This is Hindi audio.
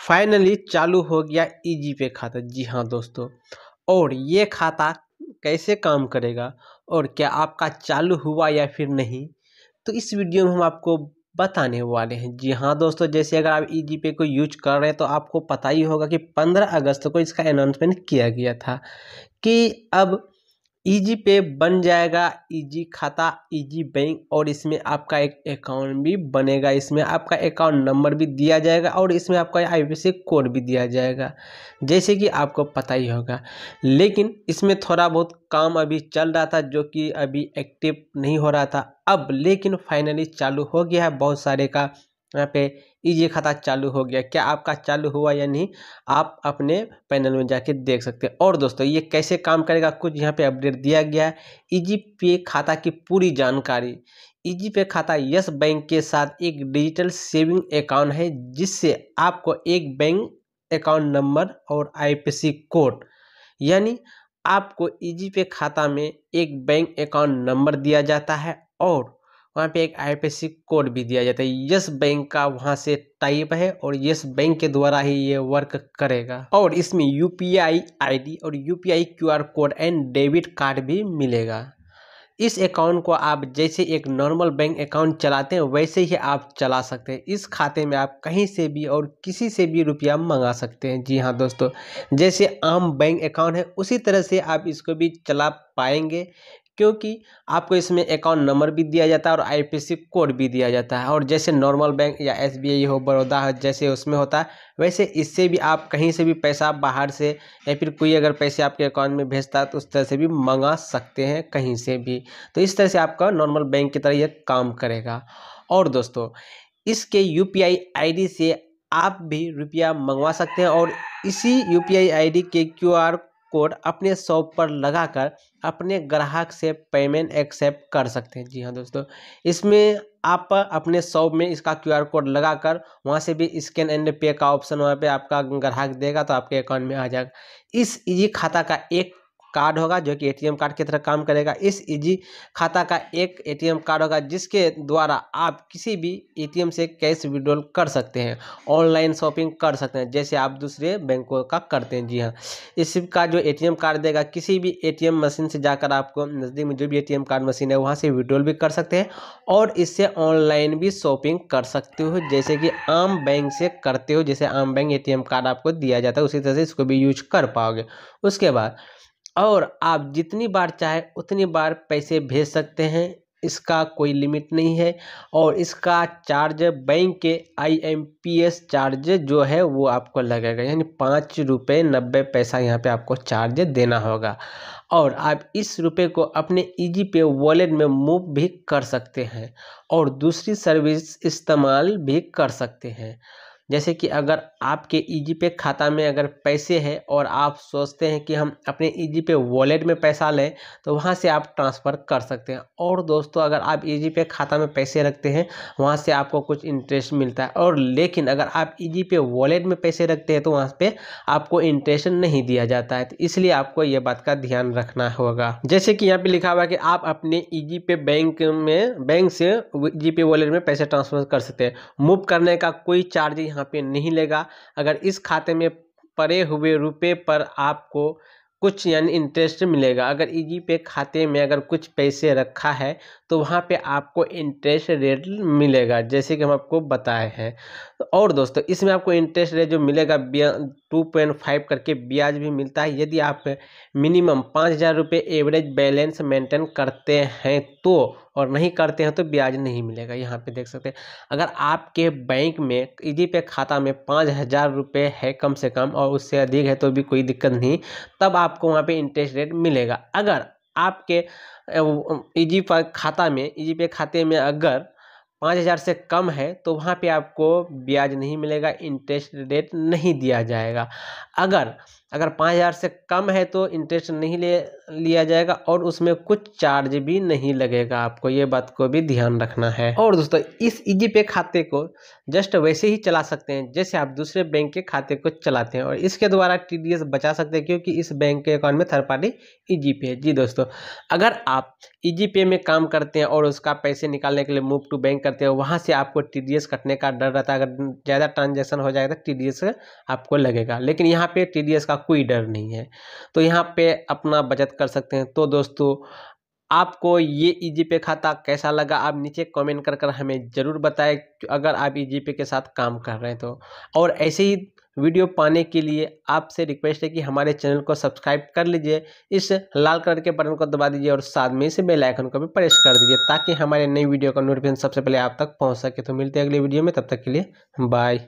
फाइनली चालू हो गया ईजी पे खाता। जी हाँ दोस्तों, और ये खाता कैसे काम करेगा और क्या आपका चालू हुआ या फिर नहीं, तो इस वीडियो में हम आपको बताने वाले हैं। जी हाँ दोस्तों, जैसे अगर आप ईजी पे को यूज कर रहे हैं तो आपको पता ही होगा कि 15 अगस्त को इसका अनाउंसमेंट किया गया था कि अब ईजी पे बन जाएगा ईजी खाता, ईजी बैंक, और इसमें आपका एक अकाउंट भी बनेगा। इसमें आपका अकाउंट नंबर भी दिया जाएगा और इसमें आपका आईएफएससी कोड भी दिया जाएगा, जैसे कि आपको पता ही होगा। लेकिन इसमें थोड़ा बहुत काम अभी चल रहा था जो कि अभी एक्टिव नहीं हो रहा था अब, लेकिन फाइनली चालू हो गया है। बहुत सारे का यहाँ पे ईजी खाता चालू हो गया। क्या आपका चालू हुआ या नहीं, आप अपने पैनल में जाके देख सकते हैं। और दोस्तों, ये कैसे काम करेगा कुछ यहाँ पे अपडेट दिया गया है। ईजी पे खाता की पूरी जानकारी। ईजी पे खाता यस बैंक के साथ एक डिजिटल सेविंग अकाउंट है, जिससे आपको एक बैंक अकाउंट नंबर और आईएफएससी कोड, यानी आपको ईजी पे खाता में एक बैंक अकाउंट नंबर दिया जाता है और वहाँ पे एक आईएफएससी कोड भी दिया जाता है। यस बैंक का वहाँ से टाइप है और यस बैंक के द्वारा ही ये वर्क करेगा। और इसमें यूपीआई आईडी और UPI QR code and debit card भी मिलेगा। इस अकाउंट को आप जैसे एक नॉर्मल बैंक अकाउंट चलाते हैं वैसे ही आप चला सकते हैं। इस खाते में आप कहीं से भी और किसी से भी रुपया मंगा सकते हैं। जी हाँ दोस्तों, जैसे आम बैंक अकाउंट है उसी तरह से आप इसको भी चला पाएंगे, क्योंकि आपको इसमें अकाउंट नंबर भी दिया जाता है और आईएफएससी कोड भी दिया जाता है। और जैसे नॉर्मल बैंक या एसबीआई हो, बड़ौदा हो, जैसे उसमें होता है वैसे इससे भी आप कहीं से भी पैसा बाहर से या फिर कोई अगर पैसे आपके अकाउंट में भेजता है तो उस तरह से भी मंगा सकते हैं कहीं से भी। तो इस तरह से आपका नॉर्मल बैंक की तरह ये काम करेगा। और दोस्तों, इसके यूपीआई आईडी से आप भी रुपया मंगवा सकते हैं और इसी यूपीआई आईडी के क्यूआर कोड अपने शॉप पर लगाकर अपने ग्राहक से पेमेंट एक्सेप्ट कर सकते हैं। जी हाँ दोस्तों, इसमें आप अपने शॉप में इसका क्यूआर कोड लगाकर वहाँ से भी स्कैन एंड पे का ऑप्शन वहाँ पे आपका ग्राहक देगा तो आपके अकाउंट में आ जाएगा। इस ईजी खाता का एक कार्ड होगा जो कि एटीएम कार्ड की तरह काम करेगा। इस ईजी खाता का एक एटीएम कार्ड होगा जिसके द्वारा आप किसी भी एटीएम से कैश विड्रॉल कर सकते हैं, ऑनलाइन शॉपिंग कर सकते हैं, जैसे आप दूसरे बैंकों का करते हैं। जी हाँ, इसका जो एटीएम कार्ड देगा किसी भी एटीएम मशीन से जाकर आपको नज़दीक में जो भी एटीएम कार्ड मशीन है वहाँ से विड्रॉल भी कर सकते हैं और इससे ऑनलाइन भी शॉपिंग कर सकते हो, जैसे कि आम बैंक से करते हो। जैसे आम बैंक एटीएम कार्ड आपको दिया जाता है उसी तरह से इसको भी यूज कर पाओगे। उसके बाद और आप जितनी बार चाहे उतनी बार पैसे भेज सकते हैं, इसका कोई लिमिट नहीं है। और इसका चार्ज बैंक के आईएमपीएस चार्ज जो है वो आपको लगेगा, यानी 5 रुपये 90 पैसा यहाँ पे आपको चार्ज देना होगा। और आप इस रुपये को अपने ईजी पे वॉलेट में मूव भी कर सकते हैं और दूसरी सर्विस इस्तेमाल भी कर सकते हैं। जैसे कि अगर आपके ईजी पे खाता में अगर पैसे हैं और आप सोचते हैं कि हम अपने ईजी पे वॉलेट में पैसा लें तो वहाँ से आप ट्रांसफ़र कर सकते हैं। और दोस्तों, अगर आप ईजी पे खाता में पैसे रखते हैं वहाँ से आपको कुछ इंटरेस्ट मिलता है, और लेकिन अगर आप ईजी पे वॉलेट में पैसे रखते हैं तो वहाँ पे आपको इंटरेस्ट नहीं दिया जाता है। तो इसलिए आपको ये बात का ध्यान रखना होगा। जैसे कि यहाँ पे लिखा हुआ है कि आप अपने ईजी पे बैंक से ईजी पे वॉलेट में पैसे ट्रांसफर कर सकते हैं। मूव करने का कोई चार्ज यहाँ पे नहीं लेगा। अगर इस खाते में पड़े हुए रुपए पर आपको कुछ यानी इंटरेस्ट मिलेगा। अगर ईजी पे खाते में अगर कुछ पैसे रखा है तो वहाँ पे आपको इंटरेस्ट रेट मिलेगा, जैसे कि हम आपको बताए हैं। और दोस्तों, इसमें आपको इंटरेस्ट रेट जो मिलेगा 2.5 करके ब्याज भी मिलता है यदि आप मिनिमम 5,000 रुपये एवरेज बैलेंस मेंटेन करते हैं तो, और नहीं करते हैं तो ब्याज नहीं मिलेगा। यहाँ पे देख सकते हैं, अगर आपके बैंक में ईजी पे खाता में 5,000 रुपये है कम से कम और उससे अधिक है तो भी कोई दिक्कत नहीं, तब आपको वहाँ पे इंटरेस्ट रेट मिलेगा। अगर आपके ईजी पे खाते में अगर 5,000 से कम है तो वहाँ पे आपको ब्याज नहीं मिलेगा, इंटरेस्ट रेट नहीं दिया जाएगा। अगर अगर 5,000 से कम है तो इंटरेस्ट नहीं लिया जाएगा और उसमें कुछ चार्ज भी नहीं लगेगा। आपको ये बात को भी ध्यान रखना है। और दोस्तों इस ईजी पे खाते को जस्ट वैसे ही चला सकते हैं जैसे आप दूसरे बैंक के खाते को चलाते हैं, और इसके द्वारा TDS बचा सकते हैं क्योंकि इस बैंक के अकाउंट में थर्ड पार्टी ईजी पे है। जी दोस्तों, अगर आप ईजी पे में काम करते हैं और उसका पैसे निकालने के लिए मूव टू बैंक करते हैं, वहाँ से आपको TDS कटने का डर रहता है। अगर ज़्यादा ट्रांजेक्शन हो जाएगा तो TDS आपको लगेगा, लेकिन यहाँ पे TDS का कोई डर नहीं है, तो यहाँ पे अपना बचत कर सकते हैं। तो दोस्तों आपको ये ईजी पे खाता कैसा लगा आप नीचे कमेंट कर हमें ज़रूर बताएं, अगर आप ईजी पे के साथ काम कर रहे हैं तो। और ऐसे ही वीडियो पाने के लिए आपसे रिक्वेस्ट है कि हमारे चैनल को सब्सक्राइब कर लीजिए, इस लाल कलर के बटन को दबा दीजिए और साथ में इस बेल आइकन को भी प्रेस कर दीजिए ताकि हमारे नई वीडियो का नोटिफिकेशन सबसे पहले आप तक पहुंच सके। तो मिलते हैं अगले वीडियो में, तब तक के लिए बाय।